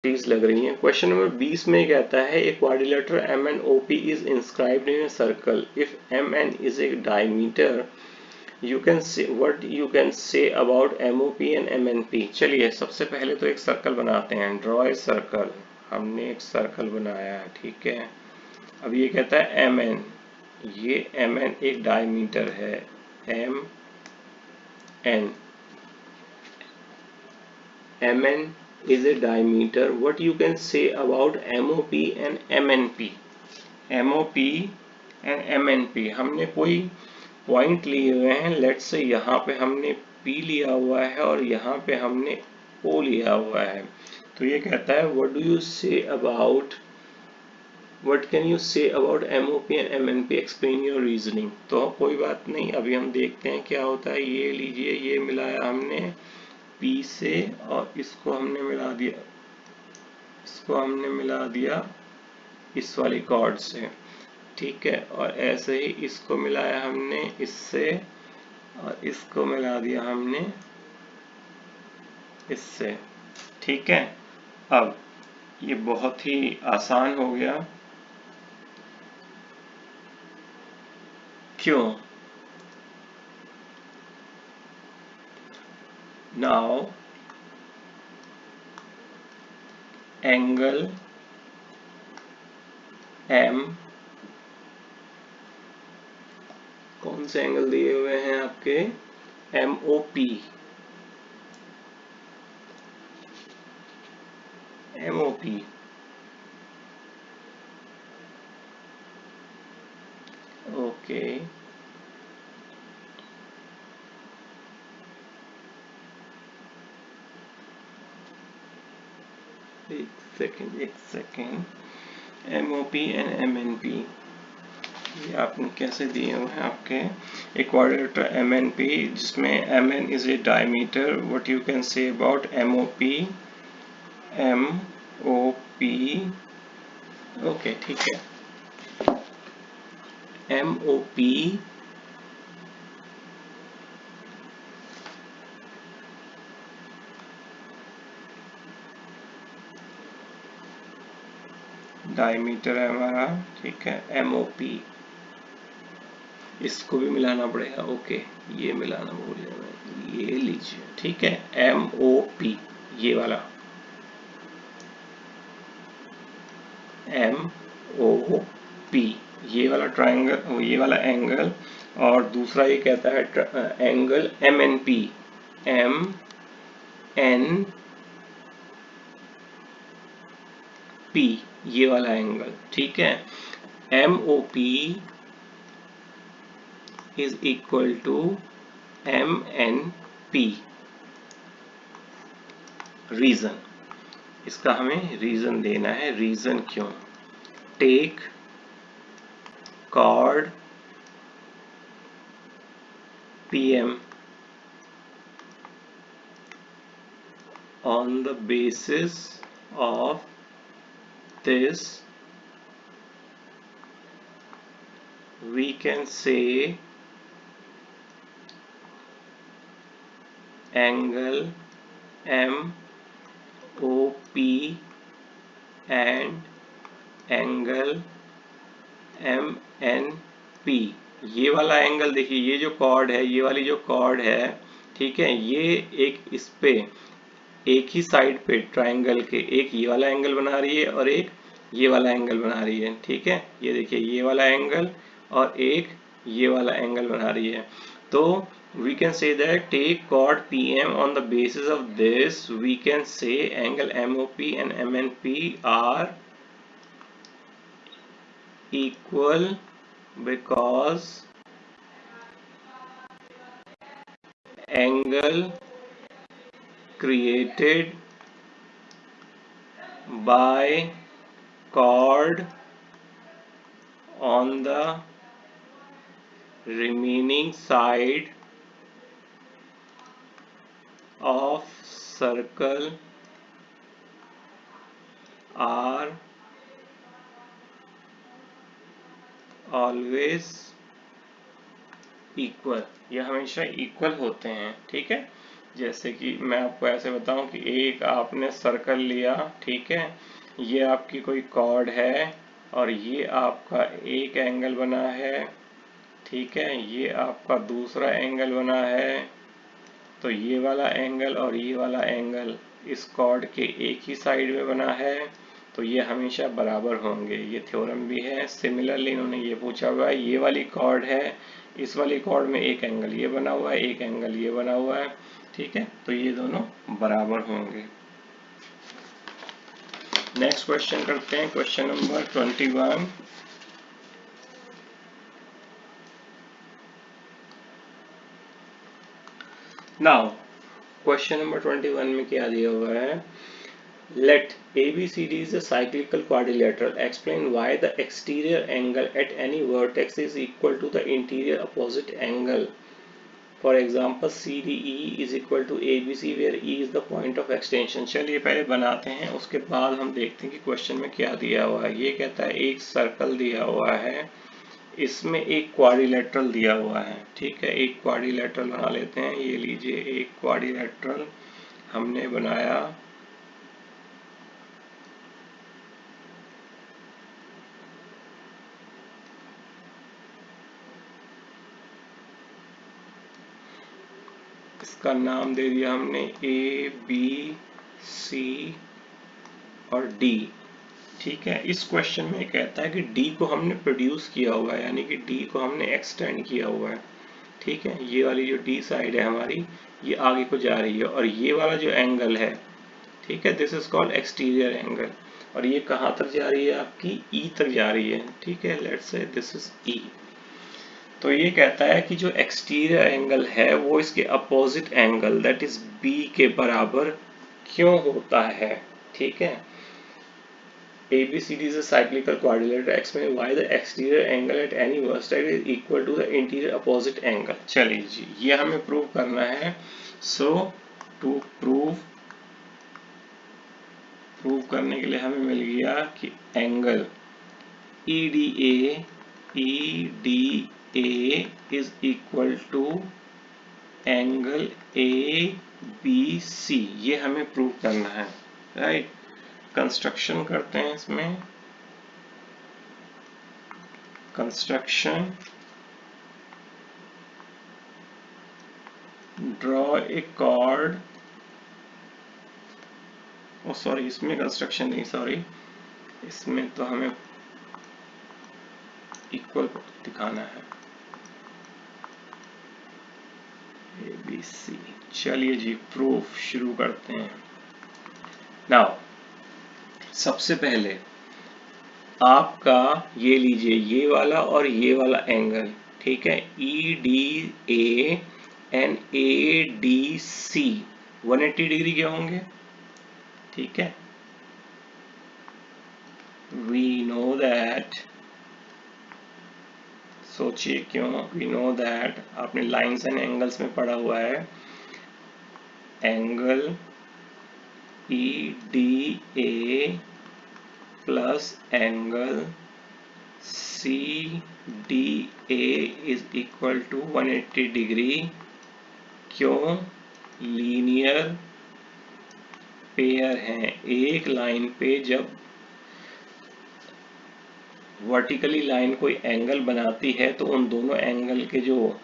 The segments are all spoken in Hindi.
चीज लग रही है। क्वेश्चन नंबर 20 में कहता है a quadrilateral M N O P is inscribed in a circle if M N is a diameter you can say what you can say about M O P and M N P. चलिए सबसे पहले तो एक सर्कल बनाते हैं। Draw a circle. हमने एक सर्कल बनाया है, ठीक है। अब ये कहता है एम एन, ये एम एन एक डायमीटर है। M N is a diameter. What you can say about MOP and MNP? MOP and MNP हमने कोई पॉइंट लिए हुए हैं। लेट्स से यहाँ पे हमने P लिया हुआ है और यहाँ पे हमने O लिया हुआ है। तो ये कहता है what do you say about what can you say about MOP and MNP? Explain your reasoning। तो कोई बात नहीं, अभी हम देखते हैं क्या होता है। ये लीजिए, ये मिलाया हमने P से और इसको हमने मिला दिया इस वाली कॉर्ड से, ठीक है। और ऐसे ही इसको मिलाया हमने इससे और इसको मिला दिया हमने इससे, ठीक है। अब ये बहुत ही आसान हो गया। क्यों? नाउ एंगल एम, कौन से एंगल दिए हुए हैं आपके? MOP, okay. एक सेकेंड। MOP एंड MNP ये आपने कैसे दिए हुए हैं आपके? एक क्वाड्रिलेटरल MNP जिसमें MN is a diameter. What you can say about MOP? Okay, ठीक है। MOP डायमीटर है हमारा, ठीक है। MOP इसको भी मिलाना पड़ेगा, ओके। ये मिलाना भूल गया मैं, ये लीजिए, ठीक है। MOP ये वाला MOP ये वाला ट्राइंगल, ये वाला एंगल। और दूसरा ये कहता है एंगल MNP ये वाला एंगल, ठीक है। MOP is equal to MNP। Reason, इसका हमें रीजन देना है। रीजन क्यों? Take chord PM on the basis of this we can say angle MOP and angle MNP। ये वाला एंगल देखिए, ये जो कॉर्ड है, ये वाली जो कॉर्ड है, ठीक है, ये एक इस पे एक ही साइड पे ट्राइंगल के एक ये वाला एंगल बना रही है और एक ये वाला एंगल बना रही है, ठीक है। ये देखिए, ये वाला एंगल और एक ये वाला एंगल बना रही है। तो we can say that take chord PM on the basis of this we can say angle MOP and MNP are equal because angle created by chord on the remaining side of circle are always equal। ये हमेशा इक्वल होते हैं, ठीक है। जैसे कि मैं आपको ऐसे बताऊं कि एक आपने सर्कल लिया, ठीक है, ये आपकी कोई कॉर्ड है और ये आपका एक एंगल बना है, ठीक है, ये आपका दूसरा एंगल बना है। तो ये वाला एंगल और ये वाला एंगल इस कॉर्ड के एक ही साइड में बना है, तो ये हमेशा बराबर होंगे। ये थ्योरम भी है। सिमिलरली इन्होंने ये पूछा हुआ है, ये वाली कॉर्ड है, इस वाली कॉर्ड में एक एंगल ये बना हुआ है, एक एंगल ये बना हुआ है, ठीक है, तो ये दोनों बराबर होंगे। नेक्स्ट क्वेश्चन करते हैं, question number 21। Now question number 21 में क्या दिया हुआ है, let ABCD is a cyclical quadrilateral, explain why the exterior angle at any vertex is equal to the interior opposite angle. For example, CDE is equal to ABC where E is the point of extension. चलिए पहले बनाते हैं, उसके बाद हम देखते हैं कि क्वेश्चन में क्या दिया हुआ है। ये कहता है एक सर्कल दिया हुआ है, इसमें एक क्वाड्रिलेटरल दिया हुआ है, ठीक है, एक क्वाड्रिलेटरल बना लेते हैं। ये लीजिए एक क्वाड्रिलेटरल हमने बनाया, इसका नाम दे दिया हमने ए बी सी और डी, ठीक है। इस क्वेश्चन में कहता है कि डी को हमने प्रोड्यूस किया हुआ है, यानी कि डी को हमने एक्सटेंड किया हुआ है, ठीक है। ये वाली जो डी साइड है हमारी, ये आगे को जा रही है, और ये वाला जो एंगल है, ठीक है, this is called exterior angle, और ये कहाँ तक जा रही है आपकी, ई तक जा रही है, ठीक है, लेट्स से दिस इज ई। तो ये कहता है कि जो एक्सटीरियर एंगल है वो इसके opposite angle that is B के बराबर क्यों होता है, ठीक है। ABCD is a cyclical quadrilateral. Explain why the exterior angle at any vertex is equal to the interior opposite angle. चलिए जी, ये हमें प्रूव करना है। So to प्रूव करने के लिए हमें मिल गया कि angle EDA is equal to angle ABC, ये हमें प्रूव करना है, राइट। कंस्ट्रक्शन करते हैं इसमें, construction, draw a cord, O sorry इसमें कंस्ट्रक्शन नहीं, सॉरी इसमें तो हमें इक्वल दिखाना है, ABC। चलिए जी प्रूफ शुरू करते हैं। नाउ सबसे पहले आपका ये लीजिए ये वाला और ये वाला एंगल, ठीक है, EDA एंड ADC 180 डिग्री के होंगे, ठीक है। वी नो दैट, सोचिए क्यों, वी नो दैट, आपने लाइंस एंड एंगल्स में पढ़ा हुआ है, angle EDA plus angle CDA is equal to 180 degree. क्यों? लीनियर पेयर हैं। एक लाइन पे जब वर्टिकली लाइन कोई एंगल बनाती है तो उन दोनों एंगल के जो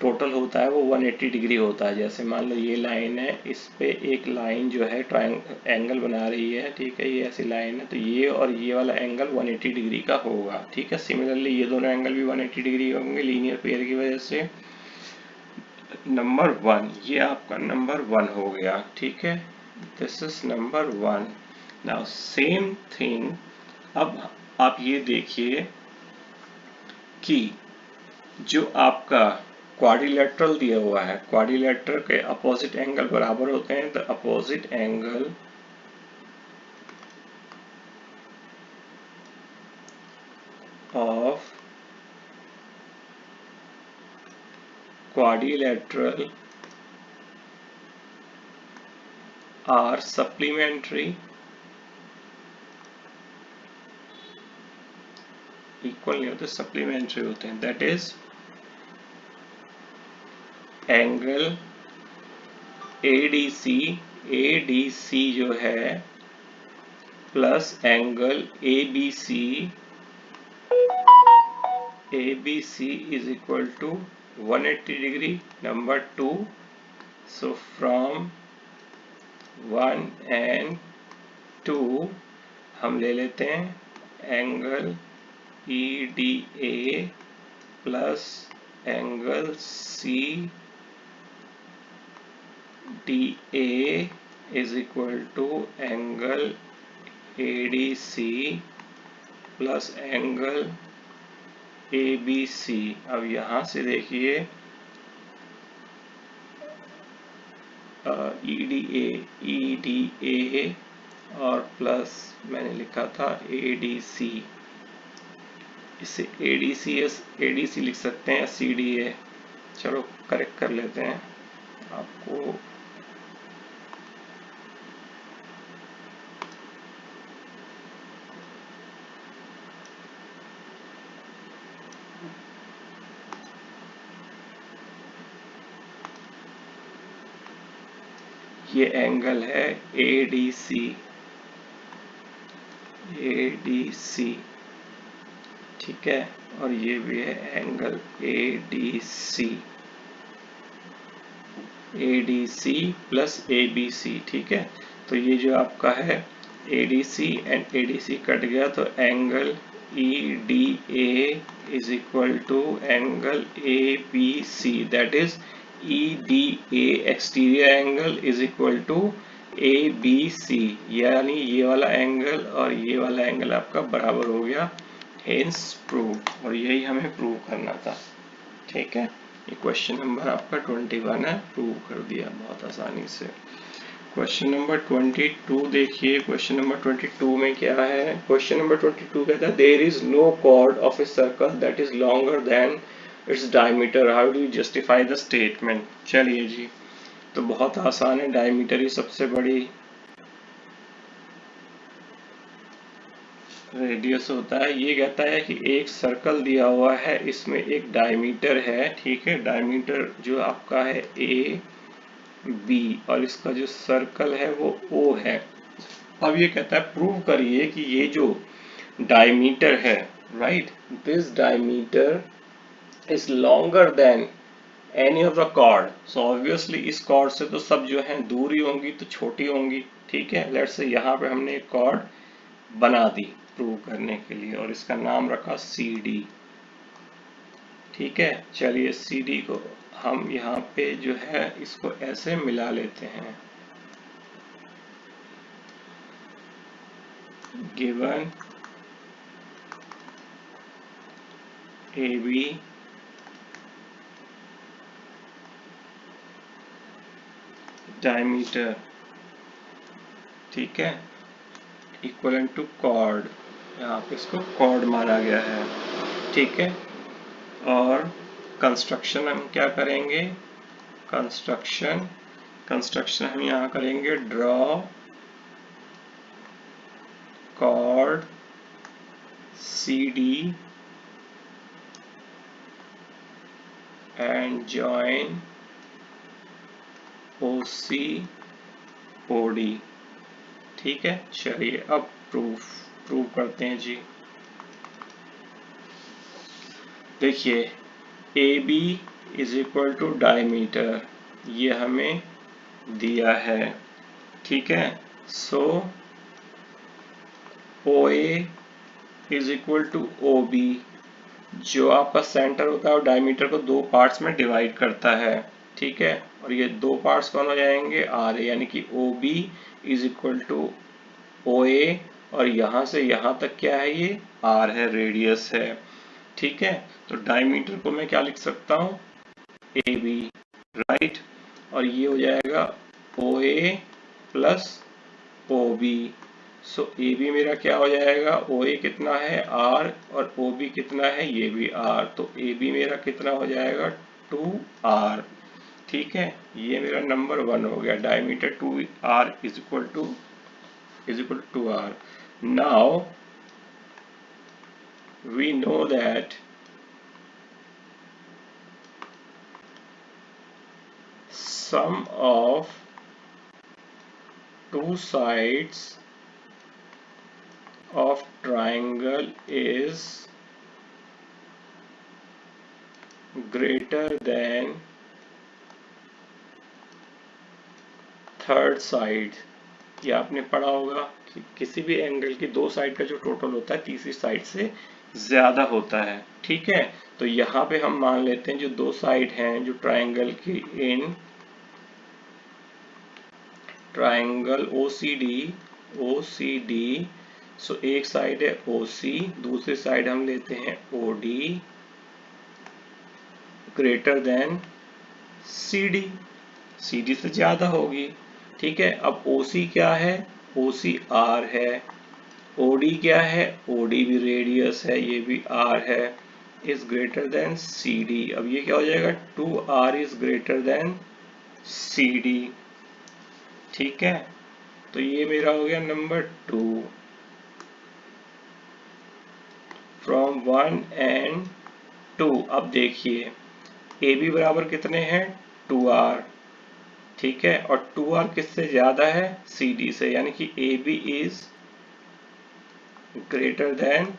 टोटल होता है वो 180 डिग्री होता है। जैसे मान लो ये लाइन है, इस पे एक लाइन जो है एंगल बना रही है, ठीक है, ये ऐसी लाइन है, तो ये और ये वाला एंगल 180 डिग्री का होगा, ठीक है। सिमिलरली ये दोनों एंगल भी 180 डिग्री होंगे लीनियर पेयर की वजह से। नंबर 1, ये आपका नंबर 1 हो गया, ठीक है, this is number 1। Now same thing, अब आप ये देखिए कि जो आपका क्वाड्रिलेटरल दिया हुआ है, क्वाड्रिलेटरल के अपोजिट एंगल बराबर होते हैं, the opposite angle of quadrilateral are supplementary, equal नहीं होते, सप्लीमेंट्री होते हैं, दैट इज एंगल ADC जो है plus angle ABC is equal to 180 degree. Number 2, so from 1 and 2 हम ले लेते हैं angle EDA plus angle CDA is equal to angle ADC plus angle ABC। अब यहां से देखिए EDA और प्लस मैंने लिखा था ADC, इसे ADC लिख सकते हैं CDA। चलो करेक्ट कर लेते हैं आपको। ये एंगल है ADC, ठीक है, और ये भी है एंगल ADC प्लस ABC, ठीक है। तो ये जो आपका है ADC एंड ADC कट गया तो angle EDA is equal to angle ABC, that is EDA exterior angle is equal to ABC, यानी ये वाला एंगल और ये वाला एंगल आपका बराबर हो गया, हेंस प्रूव। और यही हमें प्रूव करना था, ठीक है। ये क्वेश्चन नंबर आपका 21 है, प्रूव कर दिया बहुत आसानी से। क्वेश्चन नंबर 22 देखिए। क्वेश्चन नंबर 22 में क्या है? क्वेश्चन नंबर 22 कहता है there is no chord of a circle that is longer than its diameter, how do you justify the statement. चलिए जी, तो बहुत आसान है, डायमीटर ही सबसे बड़ी रेडियस होता है। ये कहता है कि एक सर्कल दिया हुआ है, इसमें एक डायमीटर है, ठीक है, डायमीटर जो आपका है AB और इसका जो सर्कल है वो O है। अब ये कहता है प्रूव करिए कि ये जो डायमीटर है, right, this diameter is longer than any of the chord. So obviously इस कॉर्ड से तो सब जो है दूरी होंगी तो छोटी होंगी, ठीक है। लेट्स से यहाँ पे हमने एक कॉर्ड बना दी प्रूव करने के लिए और इसका नाम रखा CD, ठीक है। चलिए CD को हम यहाँ पे जो है इसको ऐसे मिला लेते हैं, गिवन AB डायमीटर, ठीक है, इक्वल टू कॉर्ड, यहाँ पे इसको कॉर्ड माना गया है, ठीक है। और कंस्ट्रक्शन हम क्या करेंगे? कंस्ट्रक्शन हम यहाँ करेंगे draw chord CD and join OD, ठीक है। चलिए अब प्रूव करते हैं जी। देखिए AB is equal to diameter, ये हमें दिया है, ठीक है। So OA is equal to OB, जो आपका सेंटर होता है और डायमीटर को दो पार्ट्स में डिवाइड करता है, ठीक है। और ये दो पार्ट्स कौन हो जाएंगे? RA, यानी कि OB is equal to OA और यहां से यहां तक क्या है? ये R है, रेडियस है, ठीक है। तो डायमीटर को मैं क्या लिख सकता हूं? AB, right. और ये हो जाएगा OA प्लस OB। सो AB मेरा क्या हो जाएगा? OA कितना है? R, और OB कितना है? ये भी R। तो AB मेरा कितना हो जाएगा? 2R, ठीक है। ये मेरा नंबर 1 हो गया, diameter 2R is equal to 2R। Now we know that sum of two sides of triangle is greater than third side. ये आपने पढ़ा होगा कि किसी भी एंगल की दो साइड का जो टोटल होता है तीसरी साइड से ज्यादा होता है। ठीक है, तो यहाँ पे हम मान लेते हैं जो दो साइड हैं जो ट्राइंगल की इन ट्राइंगल OCD सो एक साइड है OC, दूसरी साइड हम लेते हैं OD ग्रेटर देन CD से ज्यादा होगी। ठीक है, अब OC क्या है, OC R है, OD क्या है, OD भी रेडियस है, ये भी R है, इज ग्रेटर देन CD। अब ये क्या हो जाएगा, 2R is greater than CD। ठीक है, तो ये मेरा हो गया नंबर 2 फ्रॉम 1 एंड 2। अब देखिए AB बराबर कितने हैं, 2R। ठीक है, और 2R किससे ज्यादा है, CD से, यानी कि AB is greater than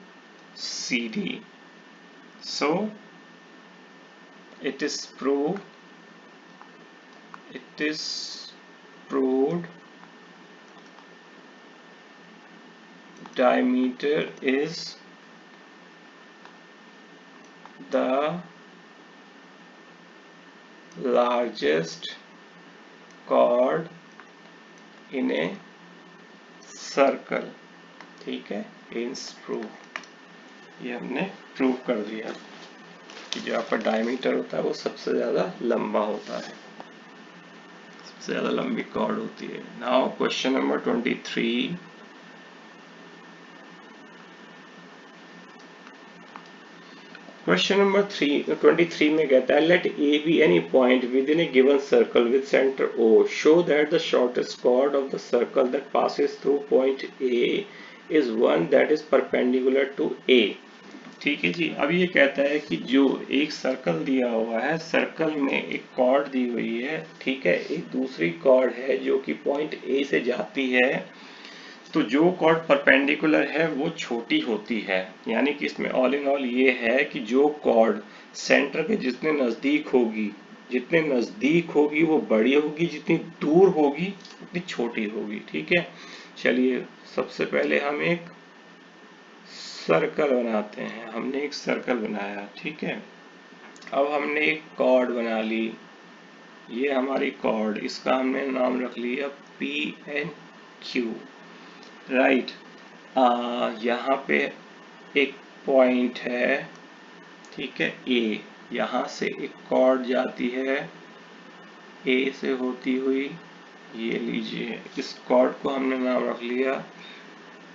CD। So it is proved diameter is the largest chord in a circle। ठीक है, ins proof, ये हमने प्रूव कर दिया कि जो आपका डायमीटर होता है वो सबसे ज्यादा लंबा होता है, सबसे ज्यादा लंबी कॉर्ड होती है। Now question number 23। Question number 23 में कहता है let A be any point within a given circle with centre O show that the shortest chord of the circle that passes through point A is one that is perpendicular to A। ठीक है जी, अब ये कहता है कि जो एक सर्कल दिया हुआ है, सर्कल में एक कॉर्ड दी हुई है, ठीक है, एक दूसरी कॉर्ड है जो कि पॉइंट A से जाती है, तो जो कॉर्ड परपेंडिकुलर है वो छोटी होती है। यानी कि इसमें ऑल इन ऑल ये है कि जो कॉर्ड सेंटर के जितने नजदीक होगी वो बड़ी होगी, जितनी दूर होगी उतनी छोटी होगी। ठीक है, चलिए सबसे पहले हम एक सर्कल बनाते हैं। हमने एक सर्कल बनाया, ठीक है, अब हमने एक कॉर्ड बना ली, ये हमारी कॉर्ड, इसका हमने नाम रख लिया PNQ। राइट, यहाँ पे एक पॉइंट है, ठीक है, A, यहाँ से एक कॉर्ड जाती है A से होती हुई, ये लीजिए, इस कॉर्ड को हमने नाम रख लिया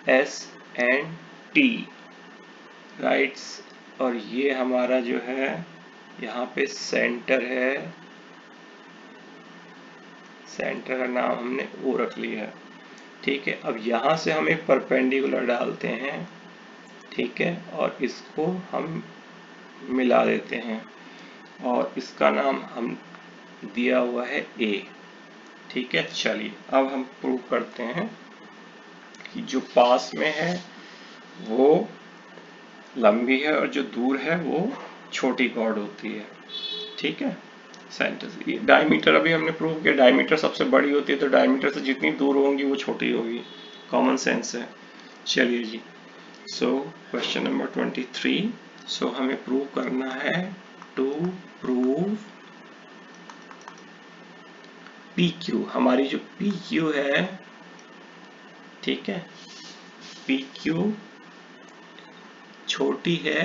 SNT। राइट्स, और ये हमारा जो है यहाँ पे सेंटर है, सेंटर का नाम हमने O रख लिया। ठीक है, अब यहाँ से हम एक परपेंडिकुलर डालते हैं, ठीक है, और इसको हम मिला देते हैं और इसका नाम हम दिया हुआ है A। ठीक है, चलिए अब हम प्रूव करते हैं कि जो पास में है वो लंबी है और जो दूर है वो छोटी कॉर्ड होती है। ठीक है, सेंटर डायमीटर अभी हमने प्रूव किया, डायमीटर सबसे बड़ी होती है, तो डायमीटर से जितनी दूर होंगी वो छोटी होगी, कॉमन सेंस है। चलिए जी, सो क्वेश्चन नंबर 23, सो हमें प्रूव करना है टू प्रूव PQ। हमारी जो PQ है, ठीक है, PQ छोटी है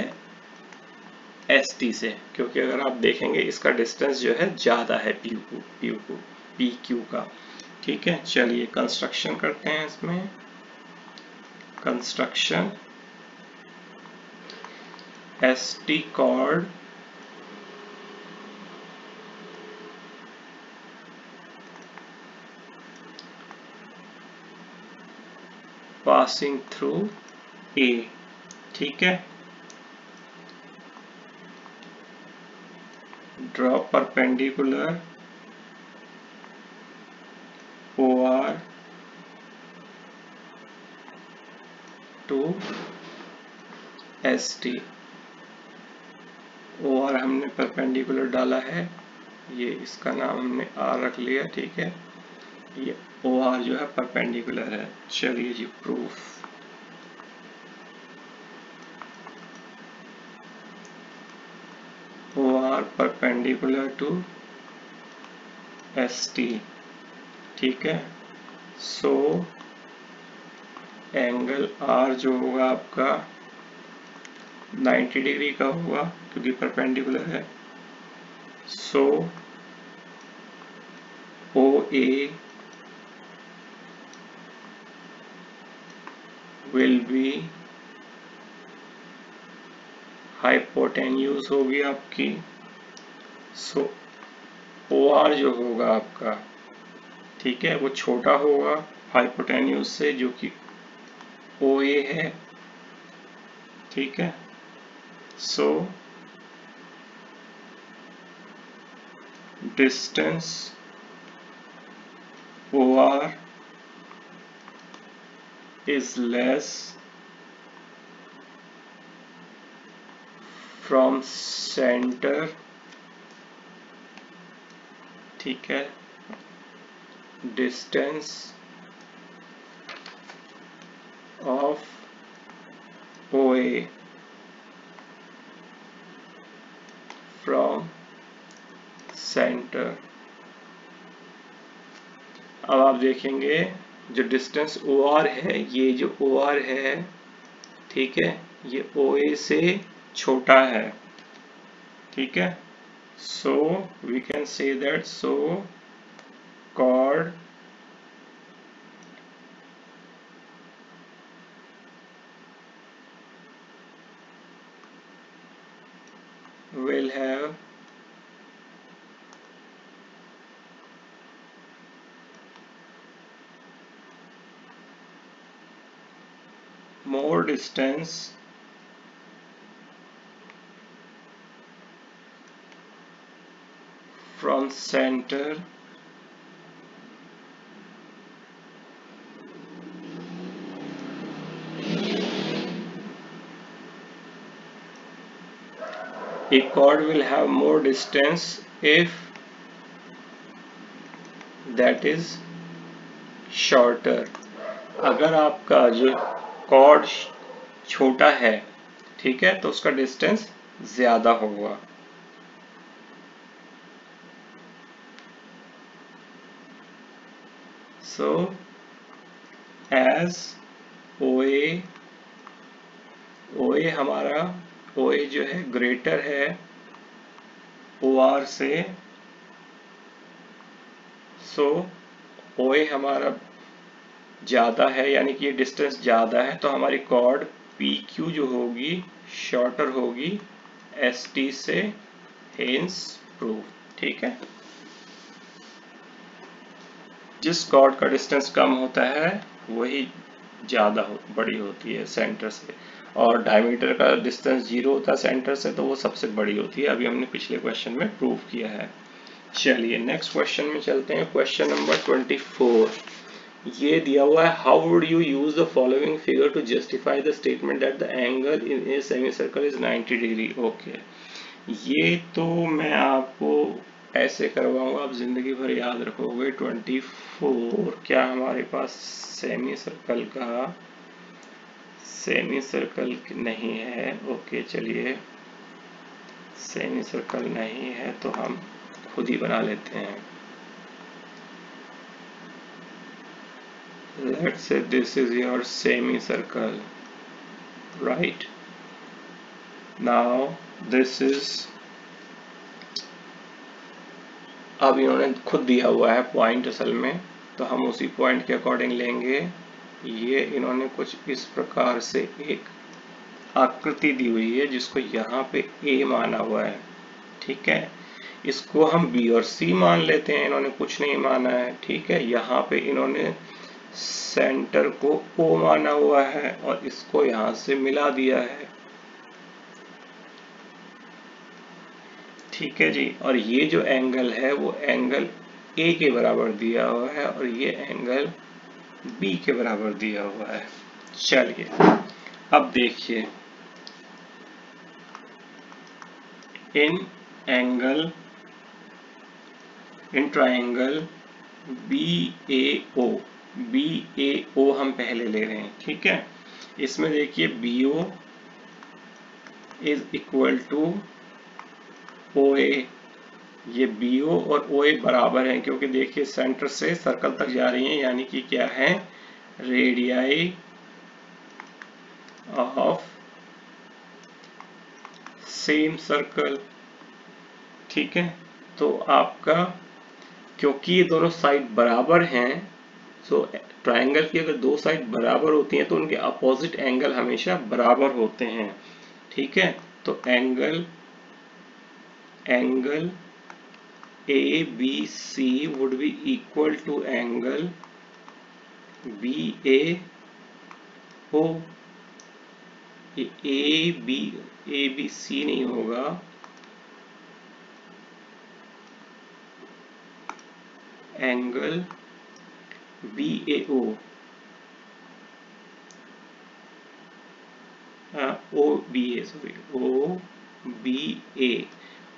ST से, क्योंकि अगर आप देखेंगे इसका डिस्टेंस जो है ज्यादा है PQ का। ठीक है, चलिए कंस्ट्रक्शन करते हैं इसमें। Construction, ST chord passing through A। ठीक है, draw perpendicular OR to S T. O R हमने परपेंडिकुलर डाला है, ये इसका नाम हमने आर रख लिया, ठीक है। ये ओ आर जो है परपेंडिकुलर है। चलिए जी proof. O R perpendicular to S T, ठीक है। सो एंगल आर जो होगा आपका 90 डिग्री का होगा क्योंकि परपेंडिकुलर है। सो ओ ए विल बी हाइपोटेन्यूज होगी आपकी। सो ओ आर जो होगा आपका, ठीक है, वो छोटा होगा हाइपोटेन्यूज से जो कि ओ ए है, ठीक है। So distance O R is less from center, ठीक है। distance of OA from center। अब आप देखेंगे जो डिस्टेंस ओ आर है, ये जो ओ आर है, ठीक है, ये ओ ए से छोटा है, ठीक है। So we can say that so chord will have more distance from center a chord will have more distance if that is shorter। अगर आपका जो chord छोटा है, ठीक है, तो उसका डिस्टेंस ज्यादा होगा। सो एज OA हमारा OA जो है ग्रेटर है OR से, सो OA हमारा ज्यादा है, यानी कि ये डिस्टेंस ज्यादा है, तो हमारी कॉर्ड PQ जो होगी शॉर्टर होगी ST से, हेंस प्रूफ, ठीक है। जिस कॉर्ड का डिस्टेंस कम होता है वही ज्यादा बड़ी होती है सेंटर से, और डायमीटर का डिस्टेंस 0 होता है सेंटर से, तो वो सबसे बड़ी होती है। अभी हमने पिछले क्वेश्चन में प्रूव किया है। चलिए नेक्स्ट क्वेश्चन में चलते हैं। क्वेश्चन नंबर 24 ये दिया हुआ है, how would you use the following figure to justify the statement that the angle in a semi circle is 90 degree. Okay, ये तो मैं आपको ऐसे करवाऊंगा, आप जिंदगी भर याद रखोगे। 24 क्या हमारे पास सेमी सर्कल नहीं है। ओके चलिए, सेमी सर्कल नहीं है तो हम खुद ही बना लेते हैं। Let's say this is your semicircle, right? Now this is, अब इन्होंने खुद दिया हुआ है पॉइंट असल में, तो हम उसी पॉइंट के अकॉर्डिंग लेंगे। ये इन्होंने कुछ इस प्रकार से एक आकृति दी हुई है जिसको यहाँ पे A माना हुआ है, ठीक है। इसको हम B और C मान लेते हैं, इन्होंने कुछ नहीं माना है, ठीक है। यहाँ पे इन्होंने सेंटर को O माना हुआ है और इसको यहां से मिला दिया है, ठीक है जी। और ये जो एंगल है वो एंगल A के बराबर दिया हुआ है और ये एंगल B के बराबर दिया हुआ है। चलिए अब देखिए, इन ट्राइंगल BAO, BAO हम पहले ले रहे हैं, ठीक है। इसमें देखिए BO is equal to OA, ये BO और OA बराबर हैं, क्योंकि देखिए सेंटर से सर्कल तक जा रही हैं, यानी कि क्या है, रेडियाई ऑफ सेम सर्कल, ठीक है। तो आपका, क्योंकि ये दोनों साइड बराबर हैं, सो ट्राइंगल की अगर दो साइड बराबर होती हैं तो उनके अपोजिट एंगल हमेशा बराबर होते हैं, ठीक है। तो angle ABC would be equal to angle BAO। ABC नहीं होगा, angle BAO, OBA, sorry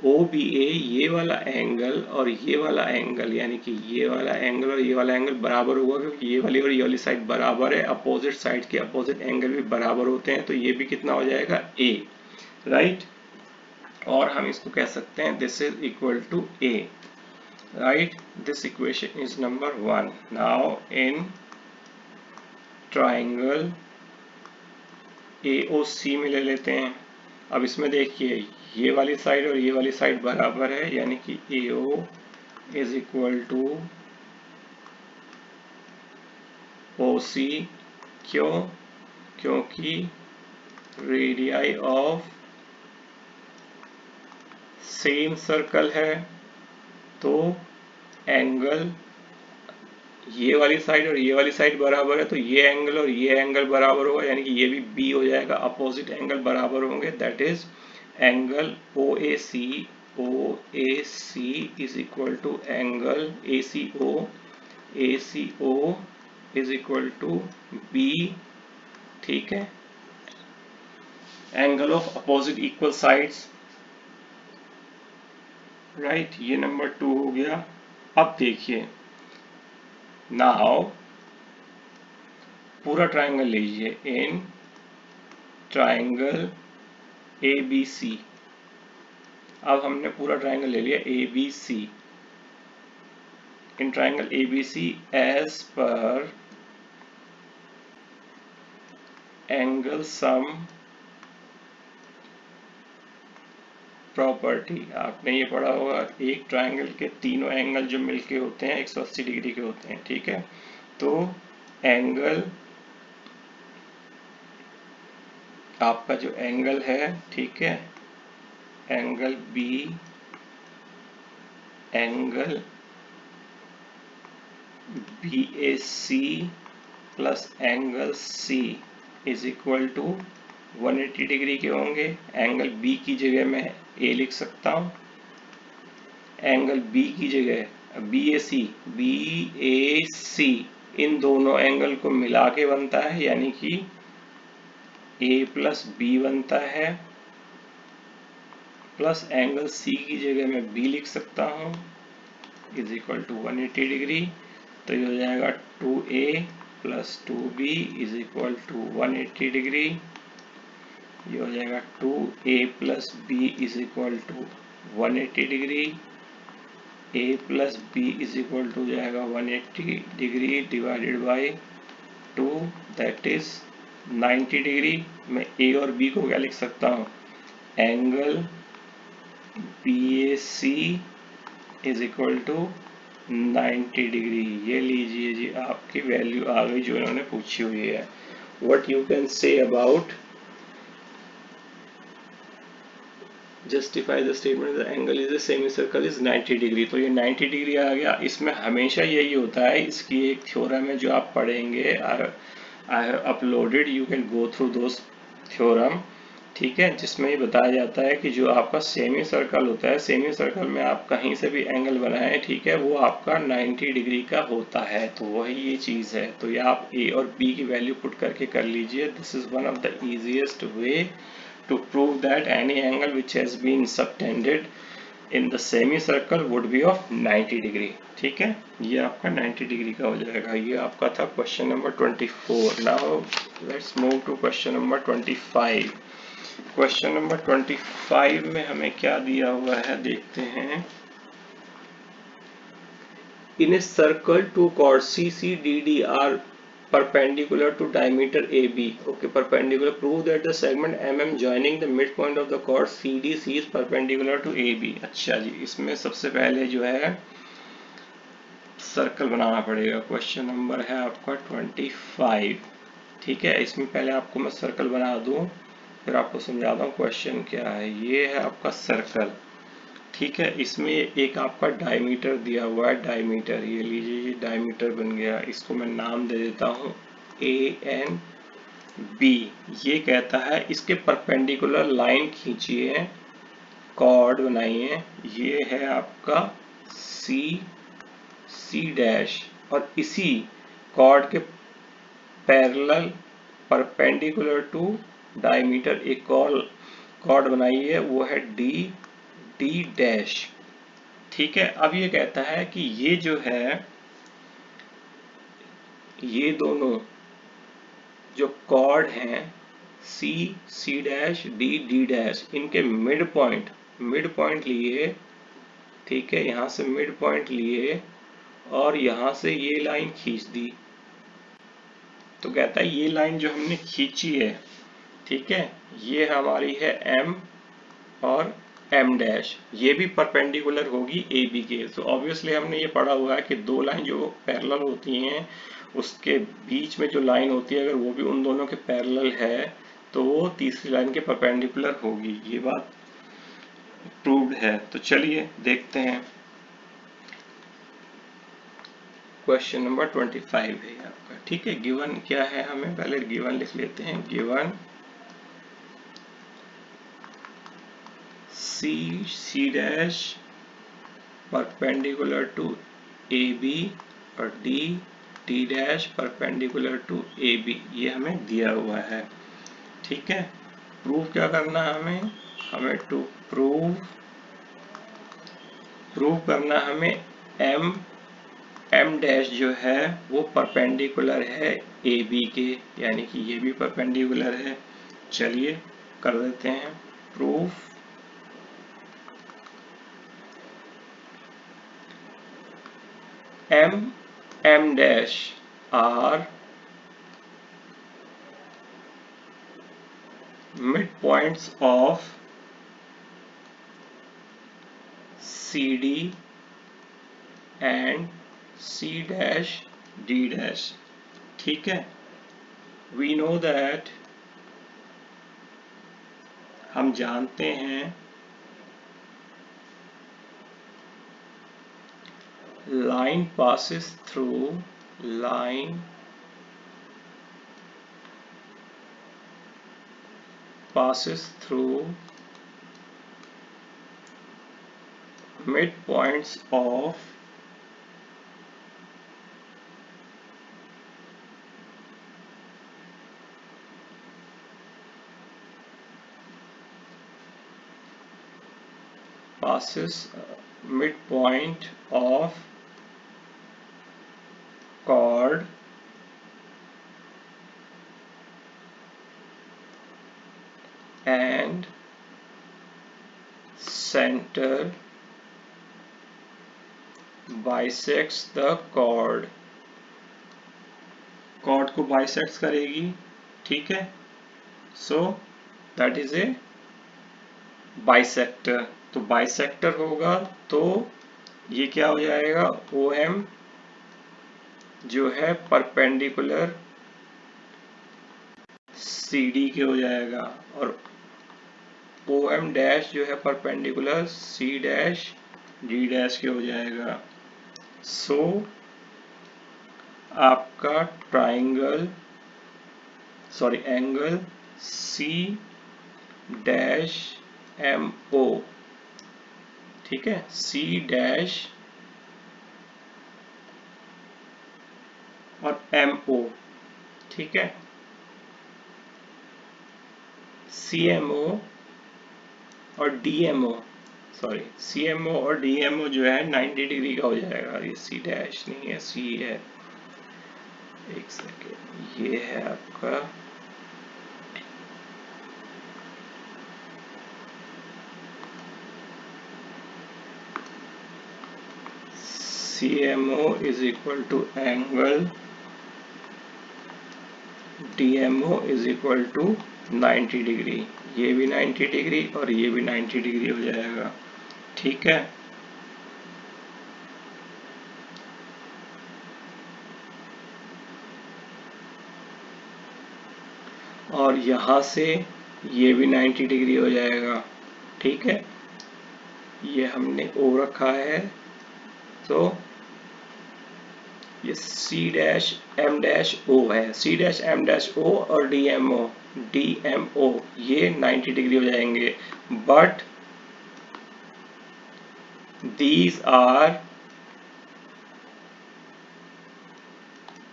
OBA ये वाला एंगल और ये वाला एंगल, यानी कि ये वाला एंगल और ये वाला एंगल बराबर होगा, क्योंकि ये वाली और ये वाली साइड बराबर है, अपोजिट साइड के अपोजिट एंगल भी बराबर होते हैं, तो ये भी कितना हो जाएगा, A, राइट। और हम इसको कह सकते हैं this is equal to A, right. This equation is number 1। Now in triangle AOC में ले लेते हैं। अब इसमें देखिए ये वाली साइड और ये वाली साइड बराबर है, यानी कि AO is equal to OC, क्यों, क्योंकि रेडियाई ऑफ सेम सर्कल है, तो एंगल ये वाली साइड और ये वाली साइड बराबर है, तो ये एंगल और ये एंगल बराबर होगा, यानी कि ये भी B हो जाएगा, अपोजिट एंगल बराबर होंगे, that is angle OAC is equal to angle ACO is equal to B, ठीक है। Angle of opposite equal sides, right, ये नंबर 2 हो गया। अब देखिए, नाउ पूरा ट्राइंगल लीजिए, इन ट्राइंगल ABC, अब हमने पूरा ट्राइंगल ले लिया ABC, in triangle ABC as per angle sum property, आपने ये पढ़ा होगा, एक ट्राइंगल के तीनों एंगल जो मिलके होते हैं 180 डिग्री के होते हैं, ठीक है। तो एंगल, आपका जो एंगल है, ठीक है, angle B, angle BAC plus angle C is equal to 180 degree के होंगे। एंगल B की जगह मैं A लिख सकता हूँ, एंगल B की जगह BAC इन दोनों एंगल को मिला के बनता है, यानी कि A प्लस B बनता है, प्लस एंगल C की जगह मैं B लिख सकता हूँ, इज इक्वल टू 180 डिग्री। तो ये हो जाएगा 2A plus 2B is equal to 180 degree. ये हो जाएगा 2A plus B is equal to 180 degree. A plus B is equal to जाएगा 180 degree divided by 2, that is 90 degree. मैं A और B को क्या लिख सकता हूँ, angle BAC is equal to 90 degree. ये लीजिए जी, आपकी वैल्यू आ गई जो इन्होंने पूछी हुई है। What you can say about justify the statement the angle is the semi circle is 90 degree. तो ये 90 डिग्री आ गया। इसमें हमेशा यही होता है, इसकी एक थ्योरम है जो आप पढ़ेंगे, I have uploaded, you can go through those theorem, ठीक है, जिसमें ये बताया जाता है कि जो आपका सेमी सर्कल होता है, सेमी सर्कल में आप कहीं से भी एंगल बनाएं, ठीक है, वो आपका 90 डिग्री का होता है। तो वही ये चीज़ है। तो ये आप ए और बी की वैल्यू पुट करके कर लीजिए। This is one of the easiest way to prove that any angle which has been subtended in the semi circle would be of 90 degree. ठीक है, ये आपका 90 डिग्री का हो जाएगा। ये आपका था question number 24। Now let's move to question number 25। Question number 25 में हमें क्या दिया हुआ है, देखते हैं। In a circle two chord CCDD are perpendicular to diameter AB. Okay, perpendicular. Prove that the segment MM joining the midpoint of the chord CDC is perpendicular to AB. अच्छा जी, इसमें सबसे पहले जो है सर्कल बनाना पड़ेगा। क्वेश्चन नंबर है आपका 25। ठीक है, इसमें पहले आपको मैं सर्कल बना दूं, फिर आपको समझाता हूँ क्वेश्चन क्या है। ये है आपका सर्कल। ठीक है, इसमें एक आपका डायमीटर दिया हुआ है। डायमीटर ये लीजिए, ये डायमीटर बन गया। इसको मैं नाम दे देता हूँ AN B। ये कहता है इसके परपेंडिकुलर लाइन खींचिए, कॉर्ड बनाइए। ये है आपका C डैश, और इसी कॉर्ड के पैरेलल परपेंडिकुलर टू डायमीटर एक और कॉर्ड बनाइए, वो है D डैश। ठीक है, अब ये कहता है कि ये जो है, ये दोनों जो कॉर्ड हैं C डैश D डैश, इनके मिड पॉइंट लिए। ठीक है, यहां से मिड पॉइंट लिए और यहां से ये लाइन खींच दी। तो कहता है ये लाइन जो हमने खींची है, ठीक है, ये हमारी है M और M डैश, ये भी परपेंडिकुलर होगी AB के। तो ऑब्वियसली हमने ये पढ़ा हुआ है कि दो लाइन जो पैरेलल होती हैं, उसके बीच में जो लाइन होती है, अगर वो भी उन दोनों के पैरेलल है तो वो तीसरी लाइन के परपेंडिकुलर होगी। ये बात प्रूव्ड है। तो चलिए देखते हैं। क्वेश्चन नंबर 25 है आपका। ठीक है, गिवन क्या है, हमें पहले गिवन लिख लेते हैं। Given C dash perpendicular to AB और D dash perpendicular to AB, ये हमें दिया हुआ है। ठीक है, प्रूव क्या करना है हमें टू प्रूव करना हमें M डैश जो है वो परपेंडिकुलर है AB के, यानी कि ये भी परपेंडिकुलर है। चलिए कर देते हैं proof. M dash are midpoints of CD and C dash D dash। ठीक है, we know that, हम जानते हैं line passes through midpoints of midpoint of chord and center bisects the chord। chord को bisects करेगी। ठीक है, so that is a bisector। तो bisector होगा तो ये क्या हो जाएगा, OM जो है परपेंडिकुलर CD के हो जाएगा, और OM डैश जो है perpendicular C dash D dash के हो जाएगा। सो आपका angle C dash M O, ठीक है, सी डैश और एम ओ, ठीक है, सी एम ओ और D M O, sorry C M O और डी एम ओ जो है 90 डिग्री का हो जाएगा। ये सी डैश नहीं है, सी है, एक सेकेंड, ये है आपका CMO is equal to angle DMO is equal to 90 degree, ये भी 90 डिग्री और ये भी 90 डिग्री हो जाएगा, ठीक है। और यहाँ से ये भी 90 डिग्री हो जाएगा, ठीक है। ये हमने O रखा है, तो ये C dash M dash O है, C dash M dash O और DMO ये 90 डिग्री हो जाएंगे, but these are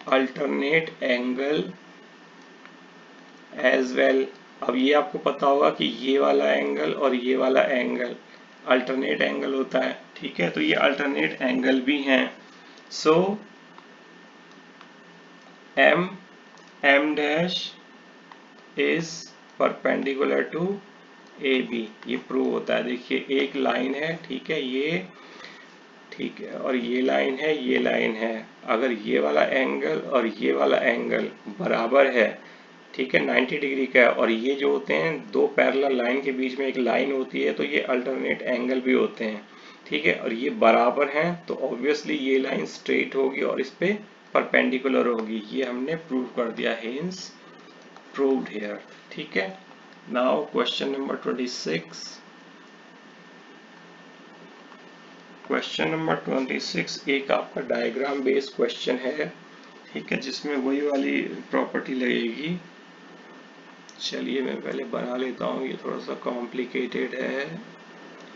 alternate angle as well। अब ये आपको पता होगा कि ये वाला एंगल और ये वाला एंगल अल्टरनेट एंगल होता है, ठीक है, तो ये अल्टरनेट एंगल भी हैं। So M dash is perpendicular to AB, ये प्रूव होता है। देखिए एक लाइन है, ठीक है, ये ठीक है, और ये लाइन है, ये लाइन है, अगर ये वाला एंगल और ये वाला एंगल बराबर है, ठीक है, 90 डिग्री का है, और ये जो होते हैं दो पैरेलल लाइन के बीच में एक लाइन होती है, तो ये अल्टरनेट एंगल भी होते हैं, ठीक है, और ये बराबर हैं, तो ऑब्वियसली ये लाइन स्ट्रेट होगी और इस पे परपेंडिकुलर होगी। ये हमने प्रूव कर दिया, हेंस प्रूव्ड हियर, ठीक है। Now question number 26। Question number 26 एक आपका डायग्राम बेस्ड क्वेश्चन है, ठीक है, जिसमें वही वाली प्रॉपर्टी लगेगी। चलिए मैं पहले बना लेता हूँ, ये थोड़ा सा कॉम्प्लिकेटेड है।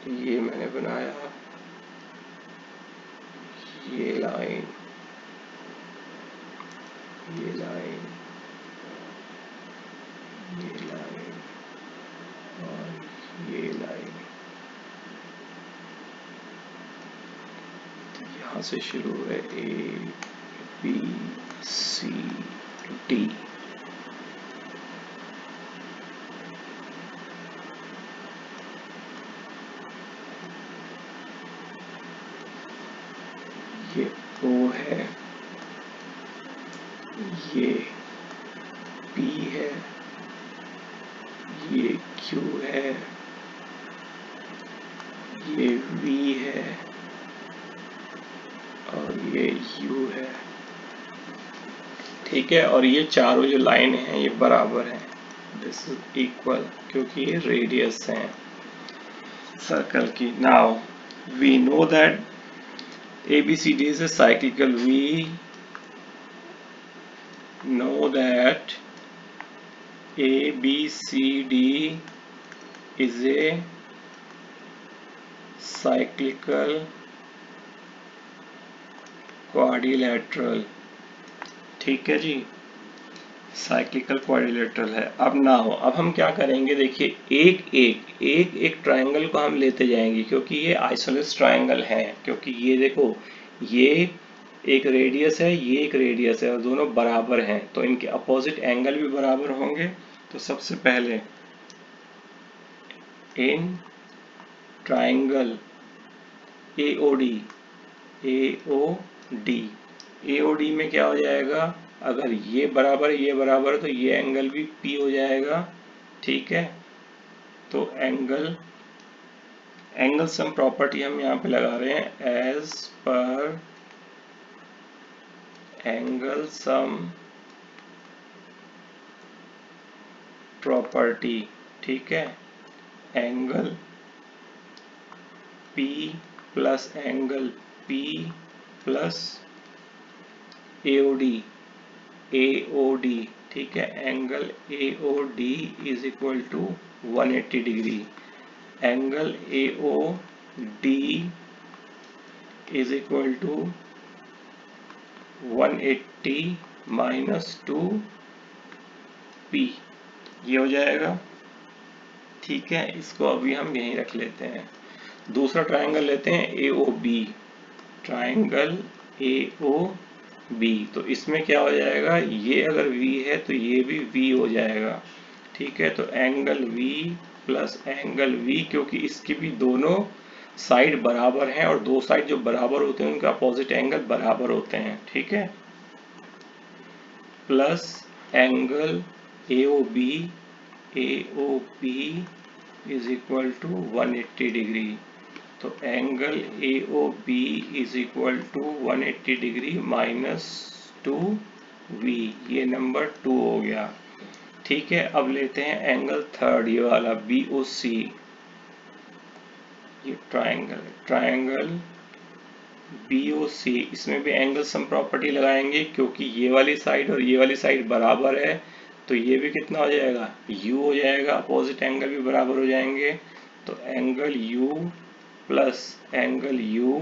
ये मैंने बनाया, ये लाइन, ये लाइन, ये लाइन और ये लाइन, यहाँ से शुरू है ABCD, ये O है, ये P है, ये Q है, ये V है और ये U है, ठीक है, और ये चारों जो लाइन हैं ये बराबर हैं, दिस इज इक्वल, क्योंकि ये रेडियस हैं सर्कल की। Now we know that ABCD is a cyclical, we know that ABCD is a cyclical quadrilateral, ठीक है जी, साइक्लिकल क्वाड्रिलेटरल है। अब ना हो, अब हम क्या करेंगे, देखिए एक ट्रायंगल को हम लेते जाएंगे, क्योंकि ये आइसोलेस ट्रायंगल है, क्योंकि ये देखो ये एक रेडियस है, ये एक रेडियस है और दोनों बराबर हैं, तो इनके अपोजिट एंगल भी बराबर होंगे। तो सबसे पहले इन ट्रायंगल AOD में क्या हो जाएगा, अगर ये बराबर ये बराबर तो ये एंगल भी P हो जाएगा, ठीक है। तो एंगल सम प्रॉपर्टी हम यहाँ पे लगा रहे हैं, as per angle sum property, ठीक है, angle P plus angle P plus AOD, ठीक है, angle AOD is equal to 180 degree. Angle AOD is equal to 180 minus 2P, ये हो जाएगा। ठीक है, इसको अभी हम यहीं रख लेते हैं। दूसरा ट्रायंगल लेते हैं AOB, ट्रायंगल AOB। तो इसमें क्या हो जाएगा, ये अगर V है तो ये भी V हो जाएगा। ठीक है, तो angle V plus angle V, क्योंकि इसकी भी दोनों साइड बराबर हैं और दो साइड जो बराबर होते हैं उनका अपोजिट एंगल बराबर होते हैं। ठीक है, plus angle AOB is equal to 180 degree. तो angle AOB is equal to 180 degree minus 2V, ये नंबर 2 हो गया। ठीक है, अब लेते हैं एंगल थर्ड, ये वाला BOC। ये ट्रायंगल BOC, इसमें भी एंगल सम प्रॉपर्टी लगाएंगे, क्योंकि ये वाली साइड और ये वाली साइड बराबर है, तो ये भी कितना हो जाएगा, U हो जाएगा। अपोजिट एंगल भी बराबर हो जाएंगे, तो angle U plus angle U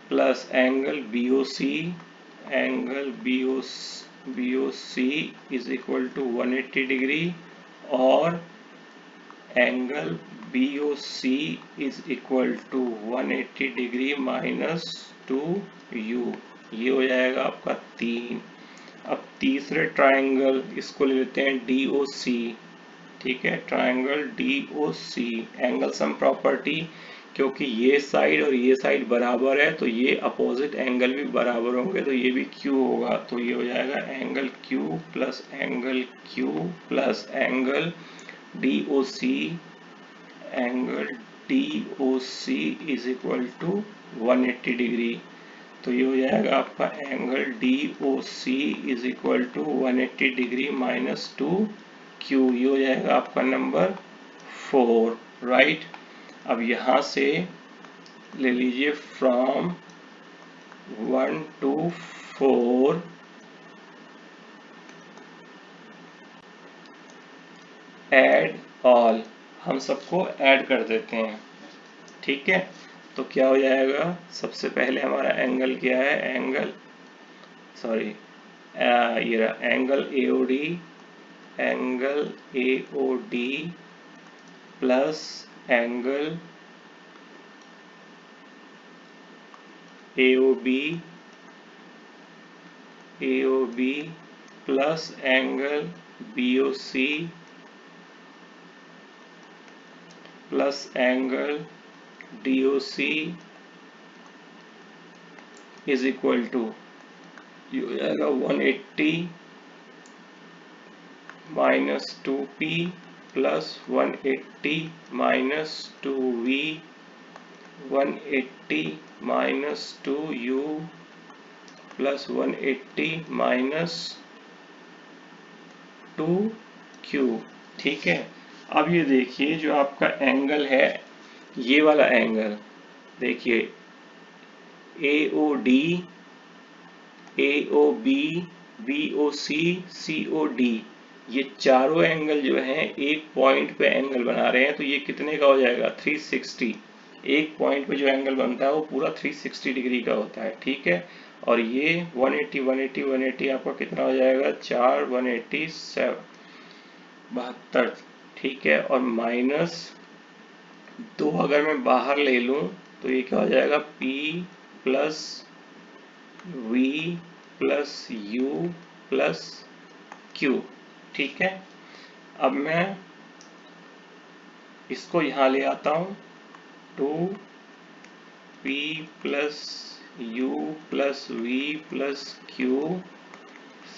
plus angle BOC, angle BOC is equal to 180 degree, और angle BOC is equal to 180 degree minus 2U, ये हो जाएगा आपका 3। अब तीसरे ट्रायंगल, इसको ले लेते हैं DOC। ठीक है, triangle DOC, angle sum property, क्योंकि ये साइड और ये साइड बराबर है तो ये अपोजिट एंगल भी बराबर होंगे, तो ये भी Q होगा। तो ये हो जाएगा angle Q plus angle Q plus angle DOC, angle DOC is equal to 180 degree. तो ये हो जाएगा आपका angle DOC is equal to 180 degree minus 2Q, ये हो जाएगा आपका नंबर 4, राइट। अब यहाँ से ले लीजिए फ्रॉम 1 to 4 ऐड ऑल, हम सबको ऐड कर देते हैं। ठीक है, तो क्या हो जाएगा, सबसे पहले हमारा एंगल क्या है, एंगल ये रहा angle AOD plus angle AOB plus angle BOC plus angle DOC is equal to, ये हो जाएगा 180 minus 2P plus 180 minus 2V, 180 minus 2U plus 180 minus 2Q। ठीक है, अब ये देखिए जो आपका एंगल है, ये वाला एंगल देखिए, AOD AOB BOC COD, ये चारों एंगल जो हैं एक पॉइंट पे एंगल बना रहे हैं, तो ये कितने का हो जाएगा, 360। एक पॉइंट पे जो एंगल बनता है वो पूरा 360 डिग्री का होता है। ठीक है, और ये 180 180 180 आपका कितना हो जाएगा, 4 180 72। ठीक है, और माइनस 2 अगर मैं बाहर ले लूं तो ये क्या हो जाएगा, P plus V plus U plus Q। ठीक है, अब मैं इसको यहाँ ले आता हूँ, 2P plus U plus V plus Q,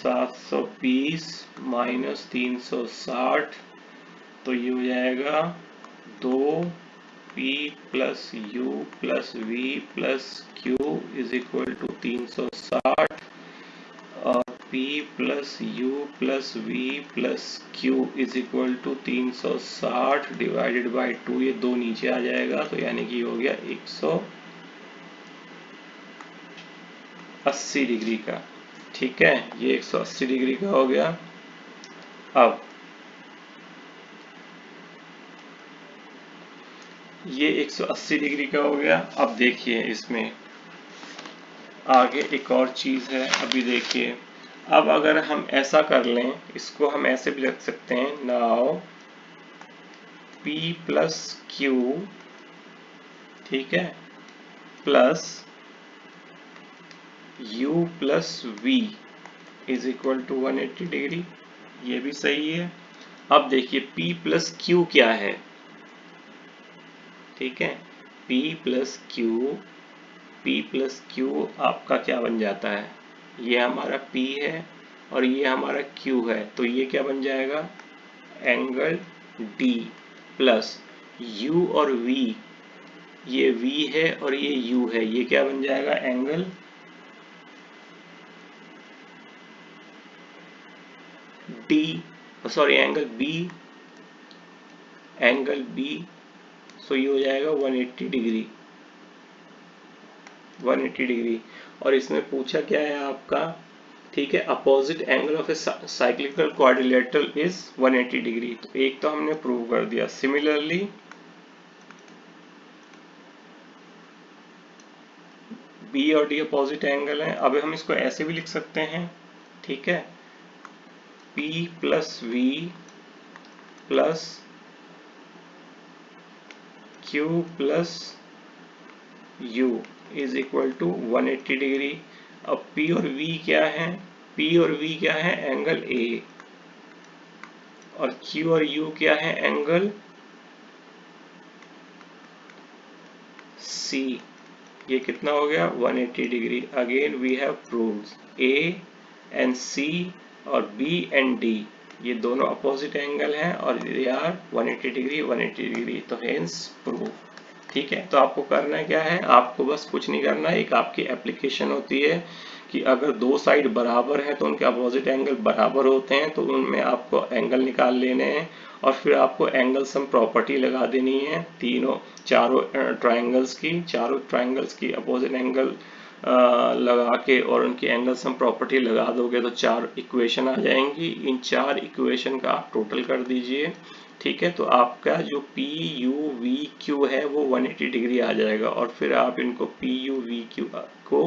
720 minus 360, तो ये हो जाएगा 2P plus U plus V plus Q is equal to 360, और P plus U plus V plus Q is equal to 360 divided by 2, ये 2 नीचे आ जाएगा, तो यानी कि हो गया 180 डिग्री का। ठीक है, ये 180 डिग्री का हो गया। अब ये 180 डिग्री का हो गया। अब देखिए इसमें आगे एक और चीज है, अभी देखिए। अब अगर हम ऐसा कर लें, इसको हम ऐसे भी रख सकते हैं, नाउ P प्लस Q, ठीक है, plus U plus V is equal to 180 degree. ये भी सही है। अब देखिए P प्लस Q क्या है, ठीक है, P प्लस Q आपका क्या बन जाता है, ये हमारा P है और ये हमारा Q है, तो ये क्या बन जाएगा, एंगल D प्लस U और V, ये V है और ये U है, ये क्या बन जाएगा, angle D, sorry angle B, सो ये हो जाएगा 180 डिग्री, 180 डिग्री। और इसमें पूछा क्या है आपका, ठीक है, opposite angle of A cyclical quadrilateral is 180 degree. तो एक तो हमने प्रूव कर दिया। सिमिलरली बी और डी अपोजिट एंगल है। अब हम इसको ऐसे भी लिख सकते हैं, ठीक है, P plus V plus Q plus U is equal to 180 degree. अब P और V क्या है, P और V क्या है, एंगल A, और Q और U क्या है, एंगल C। ये कितना हो गया, 180 degree. Again we have proved A and C और B एंड D, ये दोनों अपोजिट एंगल हैं और दे आर 180 डिग्री, 180 डिग्री, तो हेंस प्रूव। ठीक है, तो आपको करना क्या है, आपको बस कुछ नहीं करना है, एक आपकी एप्लीकेशन होती है कि अगर दो साइड बराबर हैं तो उनके अपोजिट एंगल बराबर होते हैं, तो उनमें आपको एंगल निकाल लेने हैं और फिर आपको एंगल सम प्रॉपर्टी लगा देनी है चारों ट्राइंगल्स की अपोजिट एंगल लगा के, और उनकी एंगल सम प्रॉपर्टी लगा दोगे तो 4 इक्वेशन आ जाएंगी। इन 4 इक्वेशन का आप टोटल कर दीजिए, ठीक है, तो आपका जो पी यू वी क्यू है वो 180 डिग्री आ जाएगा। और फिर आप इनको पी यू वी क्यू को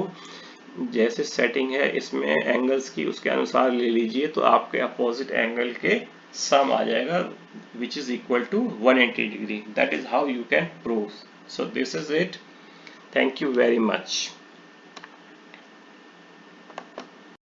जैसे सेटिंग है इसमें एंगल्स की उसके अनुसार ले लीजिए, तो आपके अपोजिट एंगल के सम आ जाएगा which is equal to 180 degree. That is how you can prove. So this is it, thank you very much.